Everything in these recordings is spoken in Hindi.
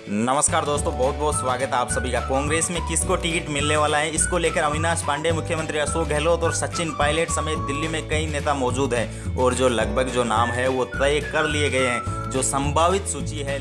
नमस्कार दोस्तों, बहुत बहुत स्वागत है आप सभी का। कांग्रेस में किसको टिकट मिलने वाला है, इसको लेकर अविनाश पांडे, मुख्यमंत्री अशोक गहलोत और सचिन पायलट समेत दिल्ली में कई नेता मौजूद हैं और जो लगभग जो नाम है वो तय कर लिए गए हैं। जो संभावित सूची है,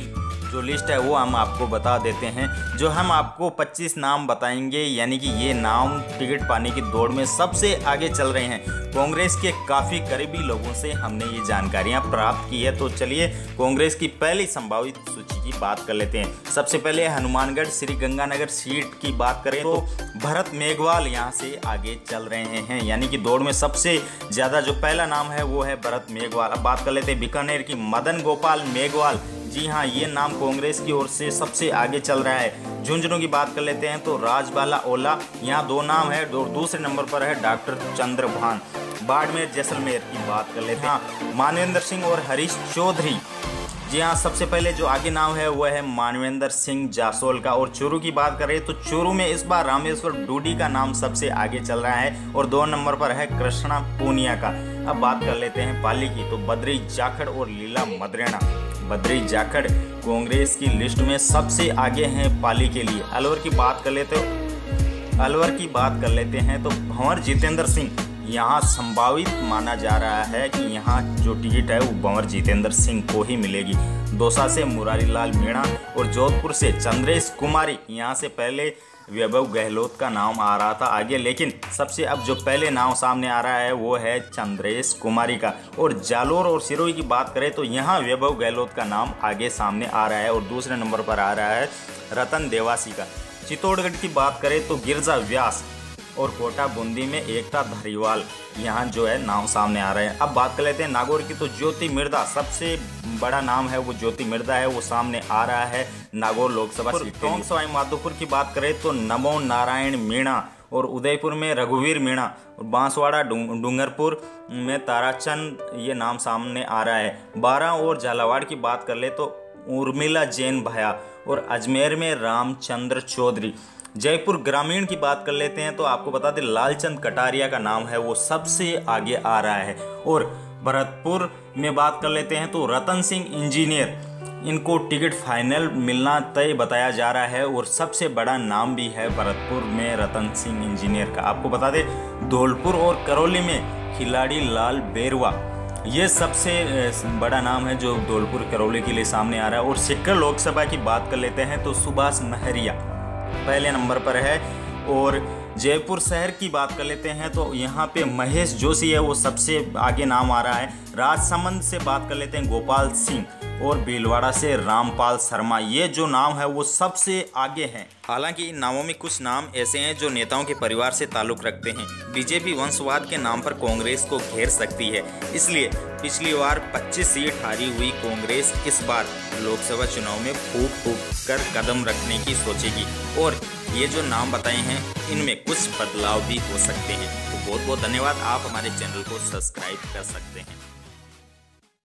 जो लिस्ट है वो हम आपको बता देते हैं। जो हम आपको 25 नाम बताएंगे, यानी कि ये नाम टिकट पाने की दौड़ में सबसे आगे चल रहे हैं। कांग्रेस के काफ़ी करीबी लोगों से हमने ये जानकारियां प्राप्त की है। तो चलिए कांग्रेस की पहली संभावित सूची की बात कर लेते हैं। सबसे पहले हनुमानगढ़ श्री गंगानगर सीट की बात करें तो भरत मेघवाल यहाँ से आगे चल रहे हैं, यानी कि दौड़ में सबसे ज़्यादा जो पहला नाम है वो है भरत मेघवाल। अब बात कर लेते हैं बीकानेर की मदन गोपाल मेघवाल। जी हाँ, ये नाम कांग्रेस की ओर से सबसे आगे चल रहा है। झुंझुनू की बात कर लेते हैं तो राजबाला ओला, यहाँ दो नाम है। दूसरे नंबर पर है डॉक्टर चंद्रभान। बाड़मेर जैसलमेर की बात कर लेते हैं मानवेंद्र सिंह और हरीश चौधरी। जी हाँ, सबसे पहले जो आगे नाम है वो है मानवेंद्र सिंह जासोल का। और चूरू की बात करें तो चूरू में इस बार रामेश्वर डूडी का नाम सबसे आगे चल रहा है और 2 नंबर पर है कृष्णा पूनिया का। अब बात कर लेते हैं पाली की तो बद्री जाखड़ और लीला मदरेना। बद्री जाखड़ कांग्रेस की लिस्ट में सबसे आगे हैं पाली के लिए। अलवर की बात कर लेते हैं तो भंवर जितेंद्र सिंह यहाँ संभावित माना जा रहा है कि यहाँ जो टिकट है वो भंवर जितेंद्र सिंह को ही मिलेगी। दौसा से मुरारी लाल मीणा और जोधपुर से चंद्रेश कुमारी। यहाँ से पहले वैभव गहलोत का नाम आ रहा था आगे, लेकिन सबसे अब जो पहले नाम सामने आ रहा है वो है चंद्रेश कुमारी का। और जालोर और सिरोही की बात करें तो यहाँ वैभव गहलोत का नाम आगे सामने आ रहा है और दूसरे नंबर पर आ रहा है रतन देवासी का। चित्तौड़गढ़ की बात करें तो गिरजा व्यास और कोटा बूंदी में एकता धरीवाल यहाँ जो है नाम सामने आ रहे हैं। अब बात कर लेते हैं नागौर की तो ज्योति मिर्धा, सबसे बड़ा नाम है वो ज्योति मिर्धा है, वो सामने आ रहा है नागौर लोकसभा सीट के लिए। सवाई माधोपुर की बात करें तो नमो नारायण मीणा और उदयपुर में रघुवीर मीणा और बांसवाड़ा डूंगरपुर में ताराचंद ये नाम सामने आ रहा है। 12 और झालावाड़ की बात कर ले तो उर्मिला जैन भया और अजमेर में रामचंद्र चौधरी। जयपुर ग्रामीण की बात कर लेते हैं तो आपको बता दें लालचंद कटारिया का नाम है वो सबसे आगे आ रहा है। और भरतपुर में बात कर लेते हैं तो रतन सिंह इंजीनियर, इनको टिकट फाइनल मिलना तय बताया जा रहा है और सबसे बड़ा नाम भी है भरतपुर में रतन सिंह इंजीनियर का। आपको बता दें धौलपुर और करौली में खिलाड़ी लाल बेरवा, ये सबसे बड़ा नाम है जो धौलपुर करौली के लिए सामने आ रहा है। और सीकर लोकसभा की बात कर लेते हैं तो सुभाष महरिया पहले नंबर पर है। और जयपुर शहर की बात कर लेते हैं तो यहाँ पे महेश जोशी है वो सबसे आगे नाम आ रहा है। राजसमंद से बात कर लेते हैं गोपाल सिंह और भीलवाड़ा से रामपाल शर्मा, ये जो नाम है वो सबसे आगे हैं। हालांकि इन नामों में कुछ नाम ऐसे हैं जो नेताओं के परिवार से ताल्लुक़ रखते हैं। बीजेपी वंशवाद के नाम पर कांग्रेस को घेर सकती है, इसलिए पिछली बार 25 सीट हारी हुई कांग्रेस इस बार लोकसभा चुनाव में फूंक कर कदम रखने की सोचेगी। और ये जो नाम बताए हैं इनमें कुछ बदलाव भी हो सकते हैं। तो बहुत बहुत धन्यवाद, आप हमारे चैनल को सब्सक्राइब कर सकते हैं।